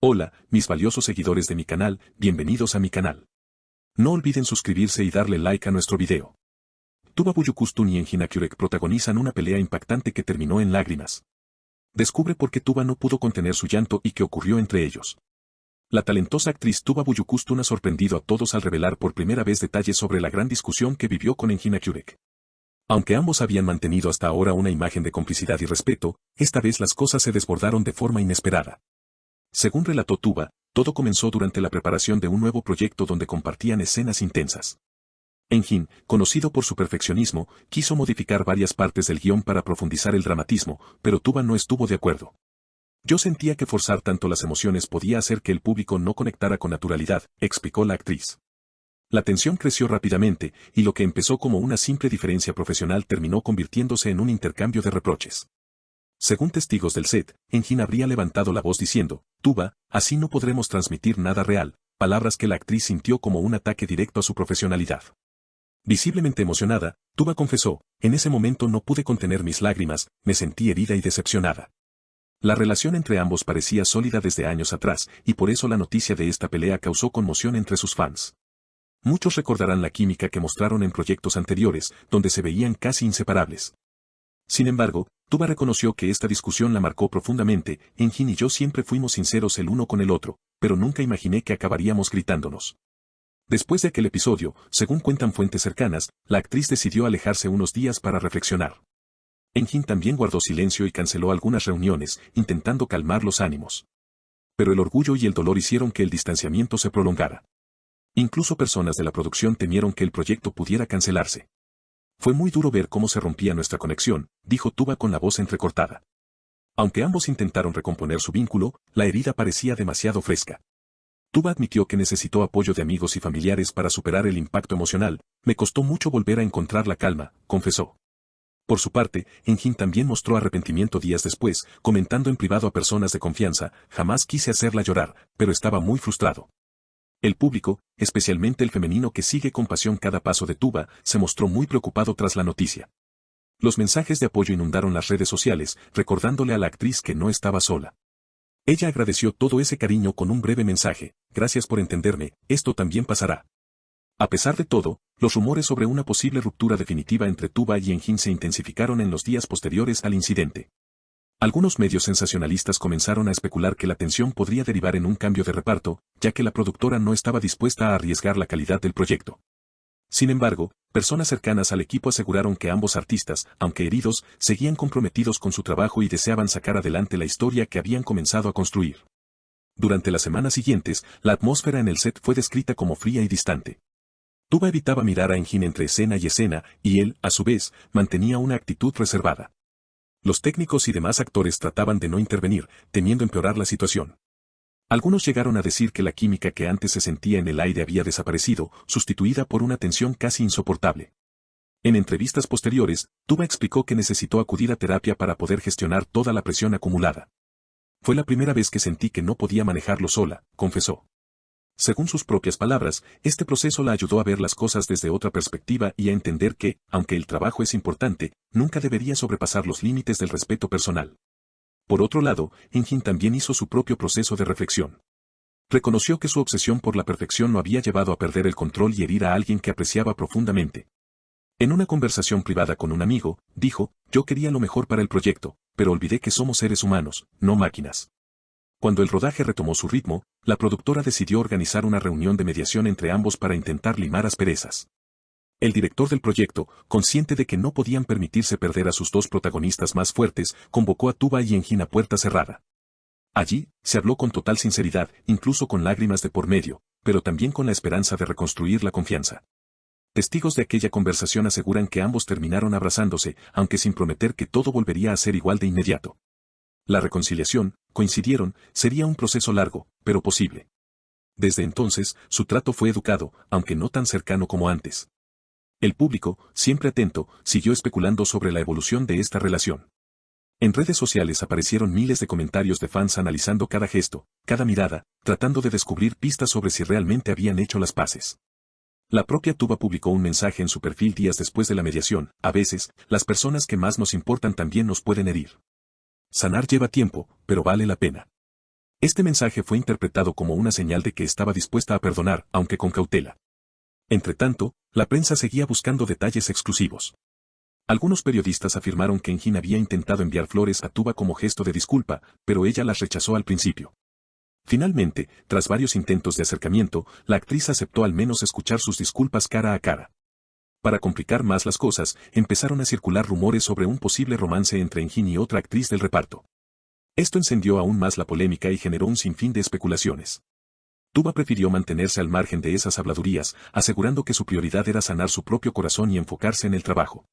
Hola, mis valiosos seguidores de mi canal, bienvenidos a mi canal. No olviden suscribirse y darle like a nuestro video. Tuba Büyüküstün y Engin Akyürek protagonizan una pelea impactante que terminó en lágrimas. Descubre por qué Tuba no pudo contener su llanto y qué ocurrió entre ellos. La talentosa actriz Tuba Büyüküstün ha sorprendido a todos al revelar por primera vez detalles sobre la gran discusión que vivió con Engin Akyürek. Aunque ambos habían mantenido hasta ahora una imagen de complicidad y respeto, esta vez las cosas se desbordaron de forma inesperada. Según relató Tuba, todo comenzó durante la preparación de un nuevo proyecto donde compartían escenas intensas. Engin, conocido por su perfeccionismo, quiso modificar varias partes del guión para profundizar el dramatismo, pero Tuba no estuvo de acuerdo. Yo sentía que forzar tanto las emociones podía hacer que el público no conectara con naturalidad, explicó la actriz. La tensión creció rápidamente, y lo que empezó como una simple diferencia profesional terminó convirtiéndose en un intercambio de reproches. Según testigos del set, Engin habría levantado la voz diciendo, Tuba, así no podremos transmitir nada real, palabras que la actriz sintió como un ataque directo a su profesionalidad. Visiblemente emocionada, Tuba confesó, en ese momento no pude contener mis lágrimas, me sentí herida y decepcionada. La relación entre ambos parecía sólida desde años atrás, y por eso la noticia de esta pelea causó conmoción entre sus fans. Muchos recordarán la química que mostraron en proyectos anteriores, donde se veían casi inseparables. Sin embargo, Tuba reconoció que esta discusión la marcó profundamente. Engin y yo siempre fuimos sinceros el uno con el otro, pero nunca imaginé que acabaríamos gritándonos. Después de aquel episodio, según cuentan fuentes cercanas, la actriz decidió alejarse unos días para reflexionar. Engin también guardó silencio y canceló algunas reuniones, intentando calmar los ánimos. Pero el orgullo y el dolor hicieron que el distanciamiento se prolongara. Incluso personas de la producción temieron que el proyecto pudiera cancelarse. Fue muy duro ver cómo se rompía nuestra conexión, dijo Tuba con la voz entrecortada. Aunque ambos intentaron recomponer su vínculo, la herida parecía demasiado fresca. Tuba admitió que necesitó apoyo de amigos y familiares para superar el impacto emocional, me costó mucho volver a encontrar la calma, confesó. Por su parte, Engin también mostró arrepentimiento días después, comentando en privado a personas de confianza, jamás quise hacerla llorar, pero estaba muy frustrado. El público, especialmente el femenino que sigue con pasión cada paso de Tuba, se mostró muy preocupado tras la noticia. Los mensajes de apoyo inundaron las redes sociales, recordándole a la actriz que no estaba sola. Ella agradeció todo ese cariño con un breve mensaje, gracias por entenderme, esto también pasará. A pesar de todo, los rumores sobre una posible ruptura definitiva entre Tuba y Engin se intensificaron en los días posteriores al incidente. Algunos medios sensacionalistas comenzaron a especular que la tensión podría derivar en un cambio de reparto, ya que la productora no estaba dispuesta a arriesgar la calidad del proyecto. Sin embargo, personas cercanas al equipo aseguraron que ambos artistas, aunque heridos, seguían comprometidos con su trabajo y deseaban sacar adelante la historia que habían comenzado a construir. Durante las semanas siguientes, la atmósfera en el set fue descrita como fría y distante. Tuba evitaba mirar a Engin entre escena y escena, y él, a su vez, mantenía una actitud reservada. Los técnicos y demás actores trataban de no intervenir, temiendo empeorar la situación. Algunos llegaron a decir que la química que antes se sentía en el aire había desaparecido, sustituida por una tensión casi insoportable. En entrevistas posteriores, Tuba explicó que necesitó acudir a terapia para poder gestionar toda la presión acumulada. Fue la primera vez que sentí que no podía manejarlo sola, confesó. Según sus propias palabras, este proceso la ayudó a ver las cosas desde otra perspectiva y a entender que, aunque el trabajo es importante, nunca debería sobrepasar los límites del respeto personal. Por otro lado, Engin también hizo su propio proceso de reflexión. Reconoció que su obsesión por la perfección lo había llevado a perder el control y herir a alguien que apreciaba profundamente. En una conversación privada con un amigo, dijo, yo quería lo mejor para el proyecto, pero olvidé que somos seres humanos, no máquinas. Cuando el rodaje retomó su ritmo, la productora decidió organizar una reunión de mediación entre ambos para intentar limar asperezas. El director del proyecto, consciente de que no podían permitirse perder a sus dos protagonistas más fuertes, convocó a Tuba y Engin a puerta cerrada. Allí, se habló con total sinceridad, incluso con lágrimas de por medio, pero también con la esperanza de reconstruir la confianza. Testigos de aquella conversación aseguran que ambos terminaron abrazándose, aunque sin prometer que todo volvería a ser igual de inmediato. La reconciliación, coincidieron, sería un proceso largo, pero posible. Desde entonces, su trato fue educado, aunque no tan cercano como antes. El público, siempre atento, siguió especulando sobre la evolución de esta relación. En redes sociales aparecieron miles de comentarios de fans analizando cada gesto, cada mirada, tratando de descubrir pistas sobre si realmente habían hecho las paces. La propia Tuba publicó un mensaje en su perfil días después de la mediación, a veces, las personas que más nos importan también nos pueden herir. Sanar lleva tiempo, pero vale la pena. Este mensaje fue interpretado como una señal de que estaba dispuesta a perdonar, aunque con cautela. Entretanto, la prensa seguía buscando detalles exclusivos. Algunos periodistas afirmaron que Jin había intentado enviar flores a Tuba como gesto de disculpa, pero ella las rechazó al principio. Finalmente, tras varios intentos de acercamiento, la actriz aceptó al menos escuchar sus disculpas cara a cara. Para complicar más las cosas, empezaron a circular rumores sobre un posible romance entre Jin y otra actriz del reparto. Esto encendió aún más la polémica y generó un sinfín de especulaciones. Tuba prefirió mantenerse al margen de esas habladurías, asegurando que su prioridad era sanar su propio corazón y enfocarse en el trabajo.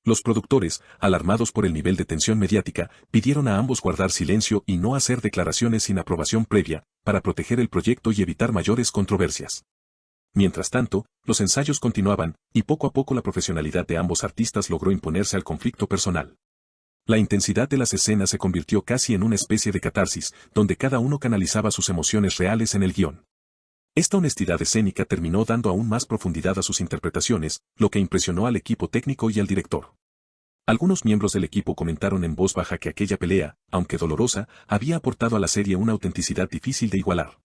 Los productores, alarmados por el nivel de tensión mediática, pidieron a ambos guardar silencio y no hacer declaraciones sin aprobación previa, para proteger el proyecto y evitar mayores controversias. Mientras tanto, los ensayos continuaban, y poco a poco la profesionalidad de ambos artistas logró imponerse al conflicto personal. La intensidad de las escenas se convirtió casi en una especie de catarsis, donde cada uno canalizaba sus emociones reales en el guión. Esta honestidad escénica terminó dando aún más profundidad a sus interpretaciones, lo que impresionó al equipo técnico y al director. Algunos miembros del equipo comentaron en voz baja que aquella pelea, aunque dolorosa, había aportado a la serie una autenticidad difícil de igualar.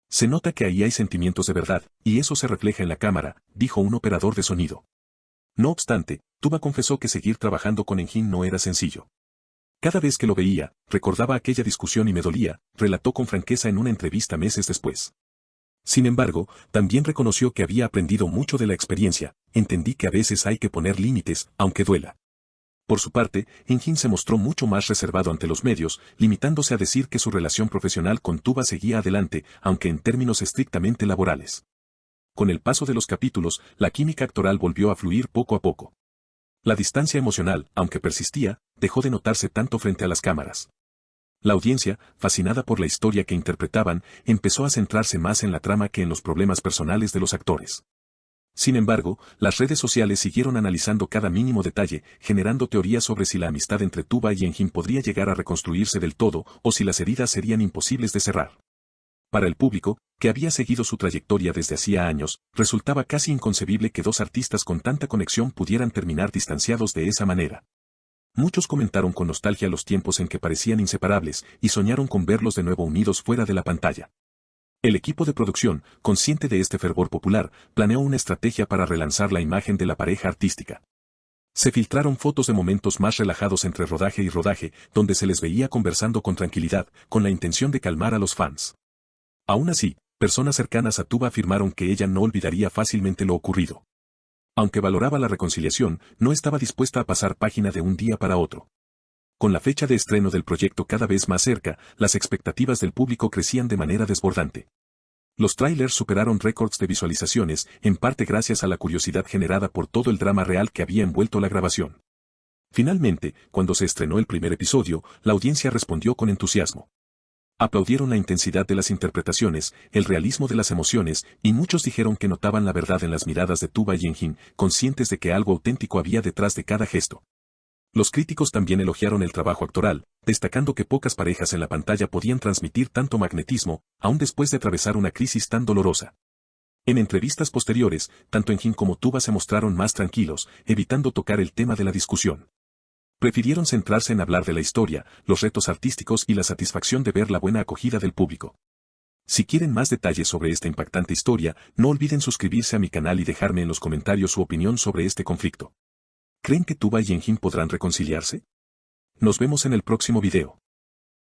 Se nota que ahí hay sentimientos de verdad, y eso se refleja en la cámara, dijo un operador de sonido. No obstante, Tuba confesó que seguir trabajando con Jin no era sencillo. Cada vez que lo veía, recordaba aquella discusión y me dolía, relató con franqueza en una entrevista meses después. Sin embargo, también reconoció que había aprendido mucho de la experiencia, entendí que a veces hay que poner límites, aunque duela. Por su parte, Jin se mostró mucho más reservado ante los medios, limitándose a decir que su relación profesional con Tuba seguía adelante, aunque en términos estrictamente laborales. Con el paso de los capítulos, la química actoral volvió a fluir poco a poco. La distancia emocional, aunque persistía, dejó de notarse tanto frente a las cámaras. La audiencia, fascinada por la historia que interpretaban, empezó a centrarse más en la trama que en los problemas personales de los actores. Sin embargo, las redes sociales siguieron analizando cada mínimo detalle, generando teorías sobre si la amistad entre Tuba y Jin podría llegar a reconstruirse del todo, o si las heridas serían imposibles de cerrar. Para el público, que había seguido su trayectoria desde hacía años, resultaba casi inconcebible que dos artistas con tanta conexión pudieran terminar distanciados de esa manera. Muchos comentaron con nostalgia los tiempos en que parecían inseparables, y soñaron con verlos de nuevo unidos fuera de la pantalla. El equipo de producción, consciente de este fervor popular, planeó una estrategia para relanzar la imagen de la pareja artística. Se filtraron fotos de momentos más relajados entre rodaje y rodaje, donde se les veía conversando con tranquilidad, con la intención de calmar a los fans. Aún así, personas cercanas a Tuba afirmaron que ella no olvidaría fácilmente lo ocurrido. Aunque valoraba la reconciliación, no estaba dispuesta a pasar página de un día para otro. Con la fecha de estreno del proyecto cada vez más cerca, las expectativas del público crecían de manera desbordante. Los trailers superaron récords de visualizaciones, en parte gracias a la curiosidad generada por todo el drama real que había envuelto la grabación. Finalmente, cuando se estrenó el primer episodio, la audiencia respondió con entusiasmo. Aplaudieron la intensidad de las interpretaciones, el realismo de las emociones, y muchos dijeron que notaban la verdad en las miradas de Tuba y Jin, conscientes de que algo auténtico había detrás de cada gesto. Los críticos también elogiaron el trabajo actoral, destacando que pocas parejas en la pantalla podían transmitir tanto magnetismo, aún después de atravesar una crisis tan dolorosa. En entrevistas posteriores, tanto Jin como Tuba se mostraron más tranquilos, evitando tocar el tema de la discusión. Prefirieron centrarse en hablar de la historia, los retos artísticos y la satisfacción de ver la buena acogida del público. Si quieren más detalles sobre esta impactante historia, no olviden suscribirse a mi canal y dejarme en los comentarios su opinión sobre este conflicto. ¿Creen que Tuba y Jin podrán reconciliarse? Nos vemos en el próximo video.